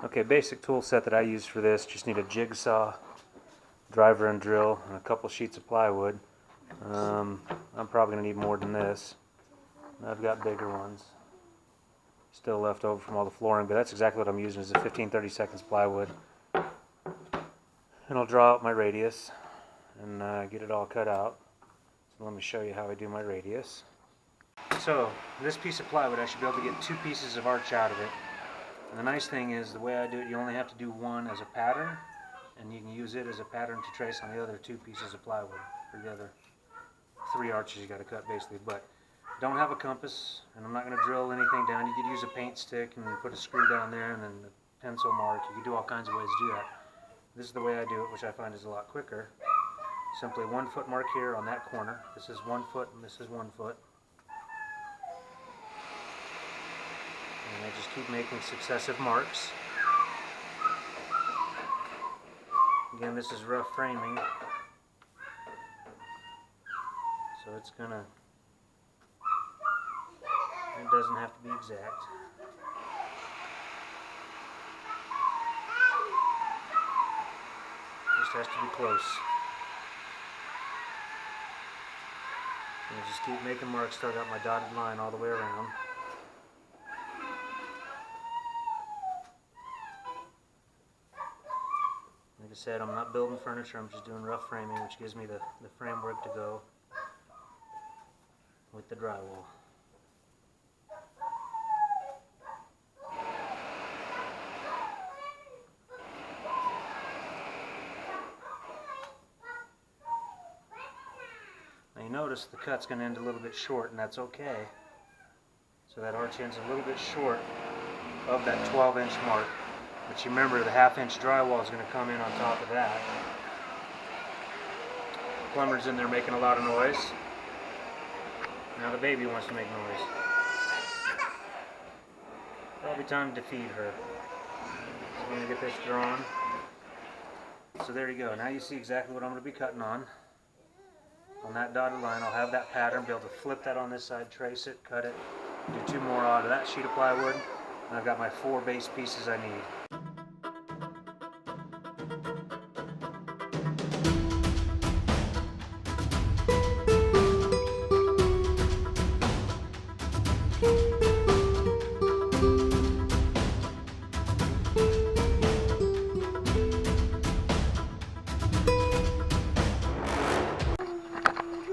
Okay, basic tool set that I use for this, just need a jigsaw, driver and drill, and a couple sheets of plywood. I'm probably going to need more than this. I've got bigger ones still left over from all the flooring, but that's exactly what I'm using, is a 15-30 seconds plywood. And I'll draw out my radius and get it all cut out. So let me show you how I do my radius. So this piece of plywood, I should be able to get 2 pieces of arch out of it. And the nice thing is, the way I do it, you only have to do one as a pattern, and you can use it as a pattern to trace on the other 2 pieces of plywood for the other 3 arches you got to cut basically. But don't have a compass, and I'm not going to drill anything down. You could use a paint stick and put a screw down there and then a pencil mark. You could do all kinds of ways to do that. This is the way I do it, which I find is a lot quicker. Simply 1 foot mark here on that corner. This is 1 foot and this is 1 foot. And I just keep making successive marks. Again, this is rough framing, so it's gonna, it doesn't have to be exact. Just has to be close. And I just keep making marks till I got my dotted line all the way around. Like I said, I'm not building furniture, I'm just doing rough framing, which gives me the framework to go with the drywall. Now you notice the cut's going to end a little bit short, and that's okay. So that arch ends a little bit short of that 12-inch mark. But you remember, the 1/2-inch drywall is going to come in on top of that. The plumber's in there making a lot of noise. Now the baby wants to make noise. Probably time to feed her. So I'm going to get this drawn. So there you go. Now you see exactly what I'm going to be cutting on. On that dotted line, I'll have that pattern, be able to flip that on this side, trace it, cut it, do 2 more out of that sheet of plywood, and I've got my 4 base pieces I need.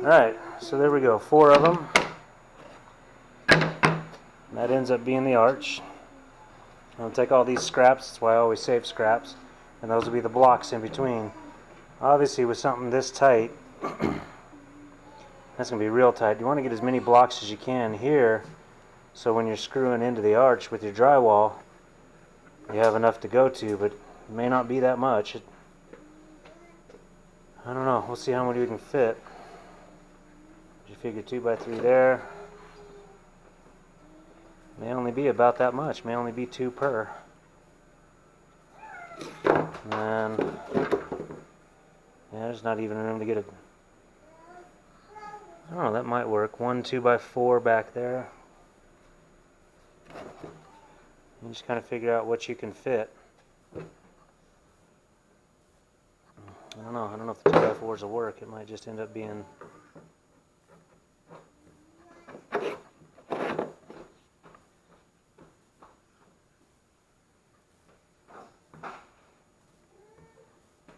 Alright, so there we go, 4 of them. And that ends up being the arch. I'll take all these scraps, that's why I always save scraps, and those will be the blocks in between. Obviously with something this tight, that's going to be real tight. You want to get as many blocks as you can here, so when you're screwing into the arch with your drywall, you have enough to go to, but it may not be that much. I don't know, we'll see how many we can fit. You figure 2 by 3 there. May only be about that much, may only be 2 per. And yeah, there's not even room to get a, I don't know, that might work. 1 2 by 4 back there. You just kind of figure out what you can fit. I don't know if the 2 by 4s will work. It might just end up being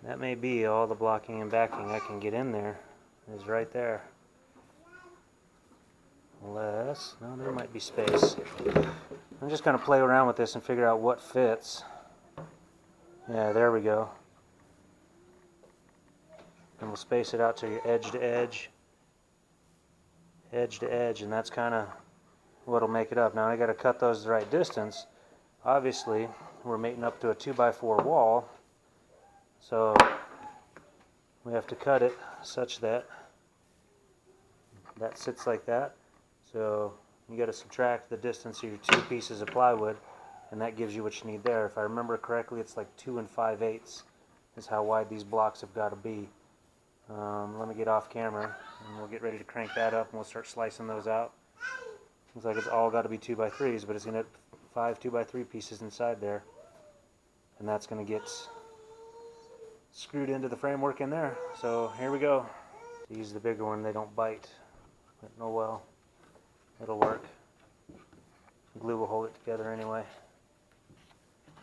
that may be all the blocking and backing I can get in there is right there. Unless, no, there might be space. I'm just going to play around with this and figure out what fits. Yeah, there we go. And we'll space it out to your edge to edge, and that's kind of what'll make it up. Now I got to cut those the right distance. Obviously, we're mating up to a 2 by 4 wall. So we have to cut it such that that sits like that. So you got to subtract the distance of your 2 pieces of plywood, and that gives you what you need there. If I remember correctly, it's like 2 5/8 is how wide these blocks have got to be. Let me get off camera and we'll get ready to crank that up and we'll start slicing those out. Looks like it's all got to be 2 by 3s, but it's going to have 5 2 by 3 pieces inside there. and that's going to get screwed into the framework in there. So here we go. Use the bigger one, they don't bite, but oh well, it'll work. Glue will hold it together anyway.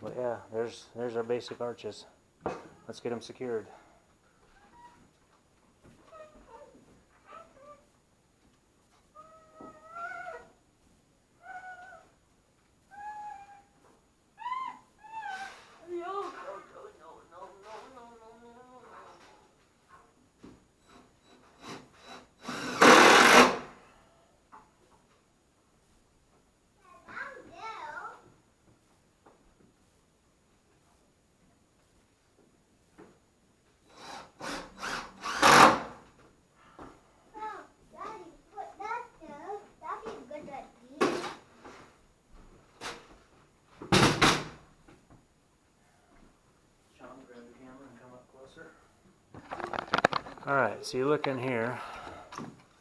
But yeah, there's our basic arches. Let's get them secured. Alright, so you look in here.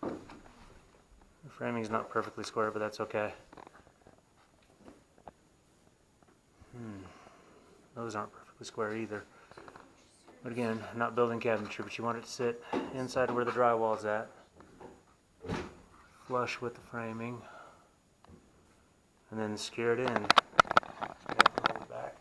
The framing's not perfectly square, but that's okay. Those aren't perfectly square either. But again, I'm not building cabinetry, but you want it to sit inside of where the drywall's at. Flush with the framing. And then secure it in. Roll it back.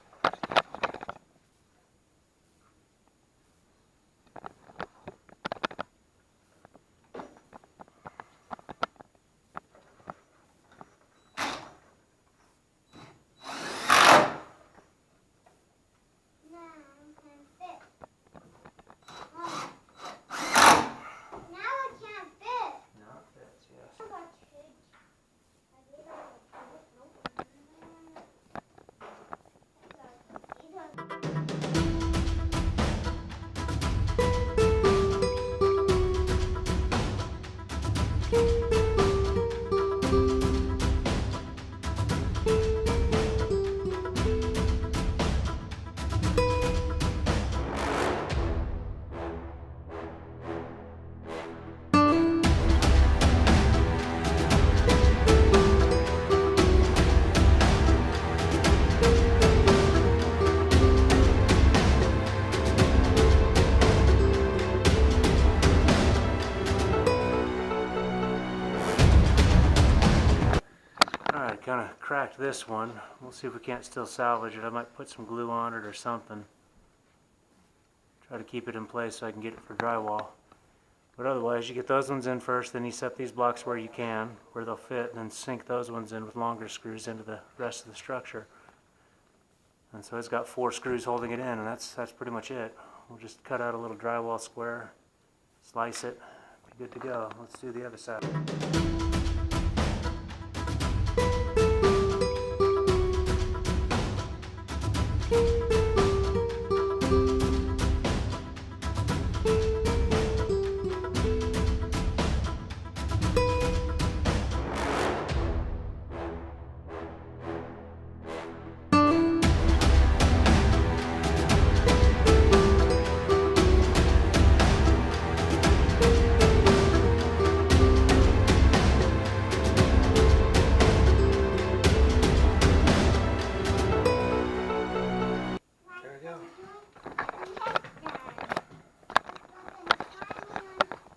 Kind of cracked this one. We'll see if we can't still salvage it. I might put some glue on it or something. Try to keep it in place so I can get it for drywall. But otherwise, you get those ones in first, then you set these blocks where you can, where they'll fit, and then sink those ones in with longer screws into the rest of the structure. And so it's got 4 screws holding it in, and that's pretty much it. We'll just cut out a little drywall square, slice it, be good to go. Let's do the other side.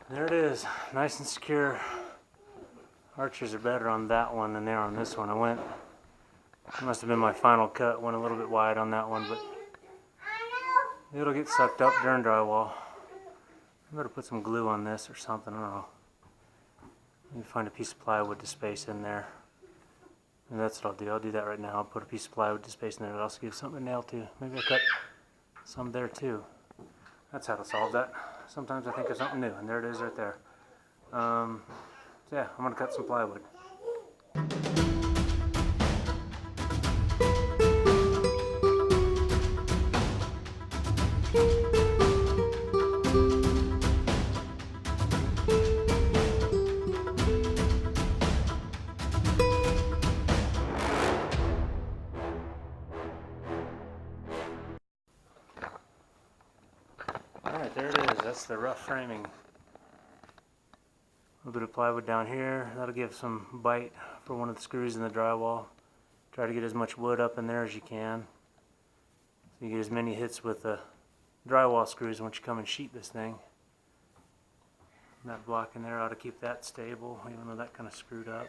There it is, nice and secure. Arches are better on that one than they are on this one. It must have been my final cut, went a little bit wide on that one, but it'll get sucked up during drywall. I better put some glue on this or something, I don't know. Let me find a piece of plywood to space in there. And that's what I'll do. I'll do that right now. I'll put a piece of plywood to space in there. It'll also give something to nail to. Maybe I'll cut some there too. That's how to solve that. Sometimes I think of something new, and there it is right there. So yeah, I'm gonna cut some plywood. Alright, there it is. That's the rough framing. A little bit of plywood down here. That'll give some bite for one of the screws in the drywall. Try to get as much wood up in there as you can. So You get as many hits with the drywall screws once you come and sheet this thing. And that block in there ought to keep that stable, even though that kind of screwed up.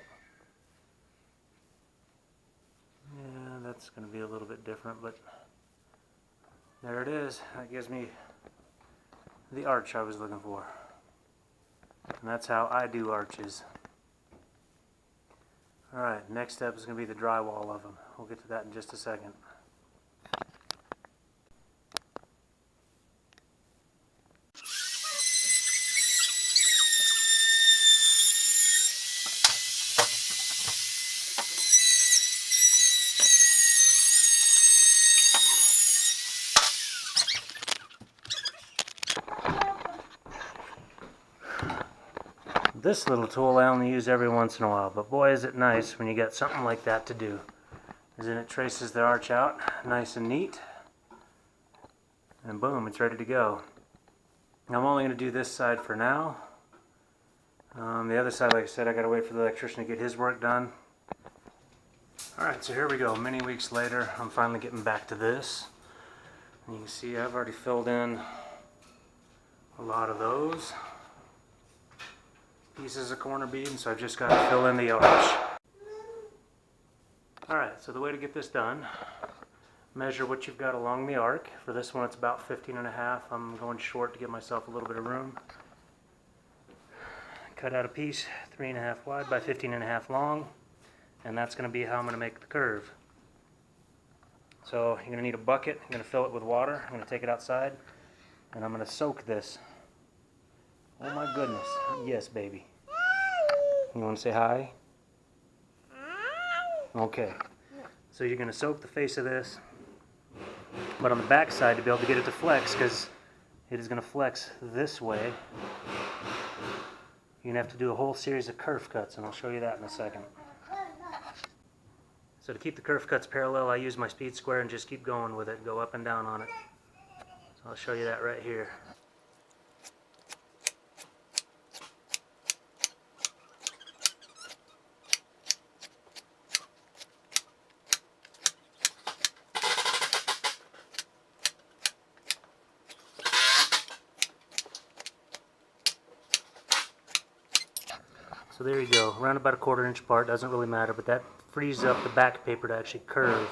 Yeah, that's going to be a little bit different, but there it is. That gives me the arch I was looking for. And that's how I do arches. Alright, next step is going to be the drywall of them. We'll get to that in just a second. This little tool I only use every once in a while, but boy is it nice when you get something like that to do. As in it traces the arch out nice and neat, and boom, it's ready to go. Now I'm only going to do this side for now. The other side, like I said, I got to wait for the electrician to get his work done. Alright, so here we go. Many weeks later, I'm finally getting back to this. And you can see I've already filled in a lot of those pieces of corner bead, and so I've just got to fill in the arch. Alright, so the way to get this done, measure what you've got along the arc. For this one it's about 15.5. I'm going short to give myself a little bit of room. Cut out a piece 3.5 wide by 15.5 long, and that's going to be how I'm going to make the curve. So you're going to need a bucket. I'm going to fill it with water. I'm going to take it outside and I'm going to soak this. Oh my goodness. Yes, baby. You want to say hi? Okay. So you're going to soak the face of this, but on the back side, to be able to get it to flex, because it is going to flex this way, you're going to have to do a whole series of kerf cuts, and I'll show you that in a second. So to keep the kerf cuts parallel, I use my speed square and just keep going with it, go up and down on it. So I'll show you that right here. So there you go, around about a 1/4 inch apart, doesn't really matter, but that frees up the back paper to actually curve.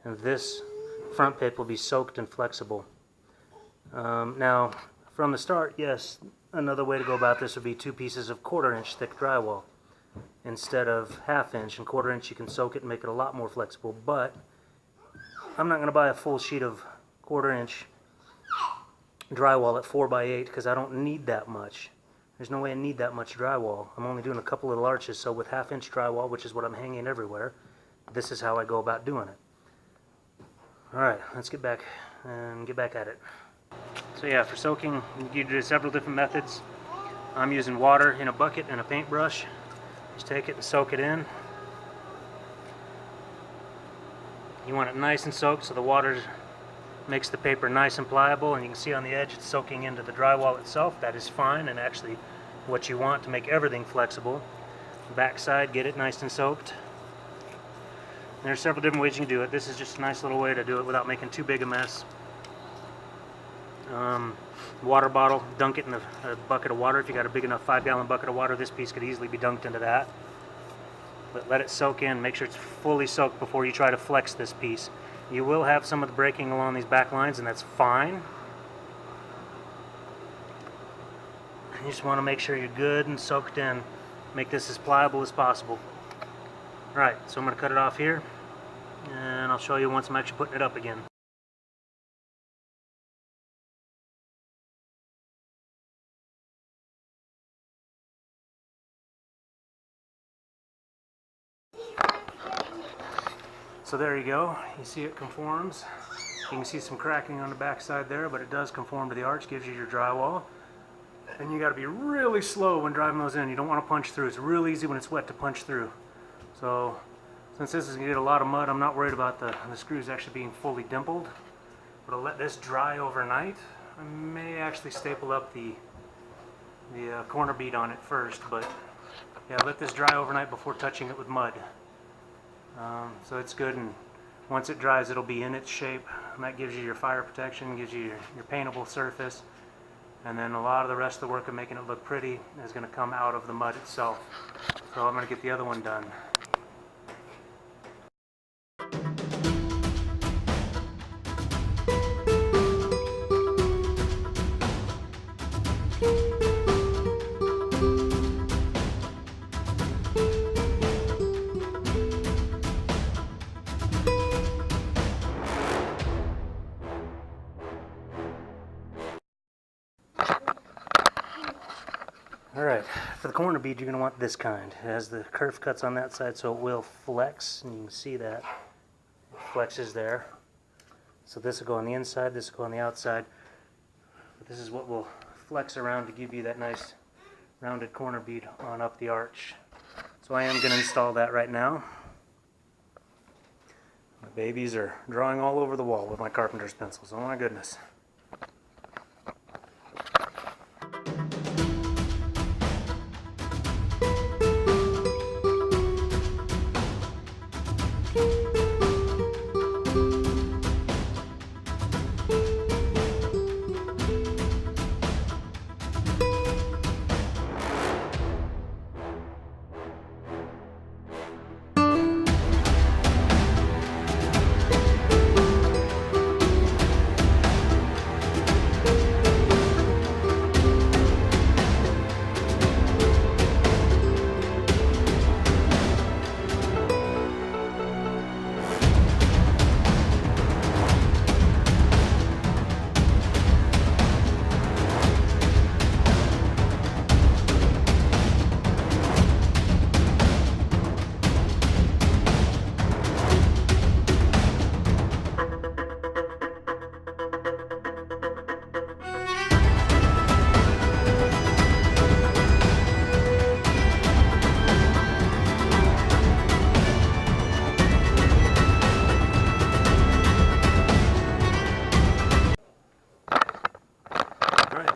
And this front paper will be soaked and flexible. Now, from the start, yes, another way to go about this would be 2 pieces of 1/4 inch thick drywall instead of 1/2 inch. And 1/4 inch you can soak it and make it a lot more flexible, but I'm not going to buy a full sheet of 1/4 inch drywall at 4x8 because I don't need that much. There's no way I need that much drywall. I'm only doing a couple little arches, so with 1/2 inch drywall, which is what I'm hanging everywhere, this is how I go about doing it. Alright, let's get back at it. So yeah, for soaking, you do several different methods. I'm using water in a bucket and a paintbrush. Just take it and soak it in. You want it nice and soaked so the water makes the paper nice and pliable, and you can see on the edge it's soaking into the drywall itself. That is fine, and actually what you want to make everything flexible. Back side, get it nice and soaked. There are several different ways you can do it. This is just a nice little way to do it without making too big a mess. Water bottle, dunk it in a bucket of water. If you got a big enough 5-gallon bucket of water, this piece could easily be dunked into that. But let it soak in, make sure it's fully soaked before you try to flex this piece. You will have some of the breaking along these back lines, and that's fine. You just want to make sure you're good and soaked in. Make this as pliable as possible. Alright, so I'm going to cut it off here, and I'll show you once I'm actually putting it up again. So there you go. You see it conforms. You can see some cracking on the back side there, but it does conform to the arch, gives you your drywall. And you got to be really slow when driving those in. You don't want to punch through. It's real easy when it's wet to punch through. So since this is going to get a lot of mud, I'm not worried about the screws actually being fully dimpled. But I'll let this dry overnight. I may actually staple up the corner bead on it first, but yeah, let this dry overnight before touching it with mud. So it's good, and Once it dries, it'll be in its shape, and that gives you your fire protection, gives you your paintable surface, and then a lot of the rest of the work of making it look pretty is going to come out of the mud itself. So I'm going to get the other one done. Alright, for the corner bead you're going to want this kind. It has the kerf cuts on that side so it will flex, and you can see that. It flexes there. So this will go on the inside, this will go on the outside. But this is what will flex around to give you that nice rounded corner bead on up the arch. So I am going to install that right now. My babies are drawing all over the wall with my carpenter's pencils. Oh my goodness.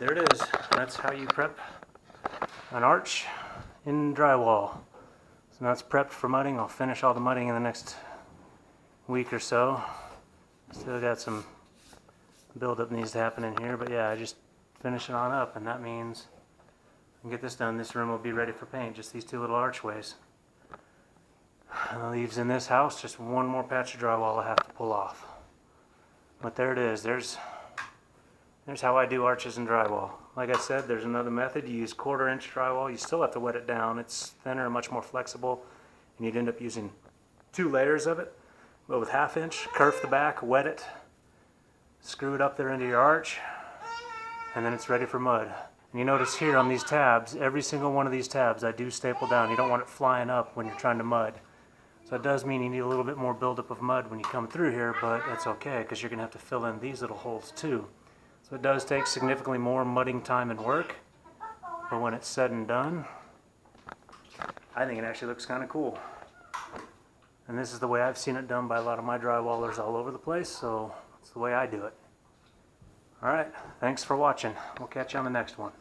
There it is. That's how you prep an arch in drywall. So now it's prepped for mudding. I'll finish all the mudding in the next week or so. Still got some buildup needs to happen in here, but yeah, I just finish it on up, and that means I can get this done. This room will be ready for paint, just these two little archways. Leaves in this house just one more patch of drywall I have to pull off. But there it is. There's how I do arches and drywall. Like I said, there's another method. You use 1/4 inch drywall. You still have to wet it down. It's thinner and much more flexible, and you'd end up using 2 layers of it. But with 1/2 inch, kerf the back, wet it, screw it up there into your arch, and then it's ready for mud. And you notice here on these tabs, every single one of these tabs I do staple down. You don't want it flying up when you're trying to mud. So it does mean you need a little bit more buildup of mud when you come through here, but that's okay because you're going to have to fill in these little holes too. So it does take significantly more mudding time and work, but when it's said and done, I think it actually looks kind of cool. And this is the way I've seen it done by a lot of my drywallers all over the place, so it's the way I do it. Alright, thanks for watching. We'll catch you on the next one.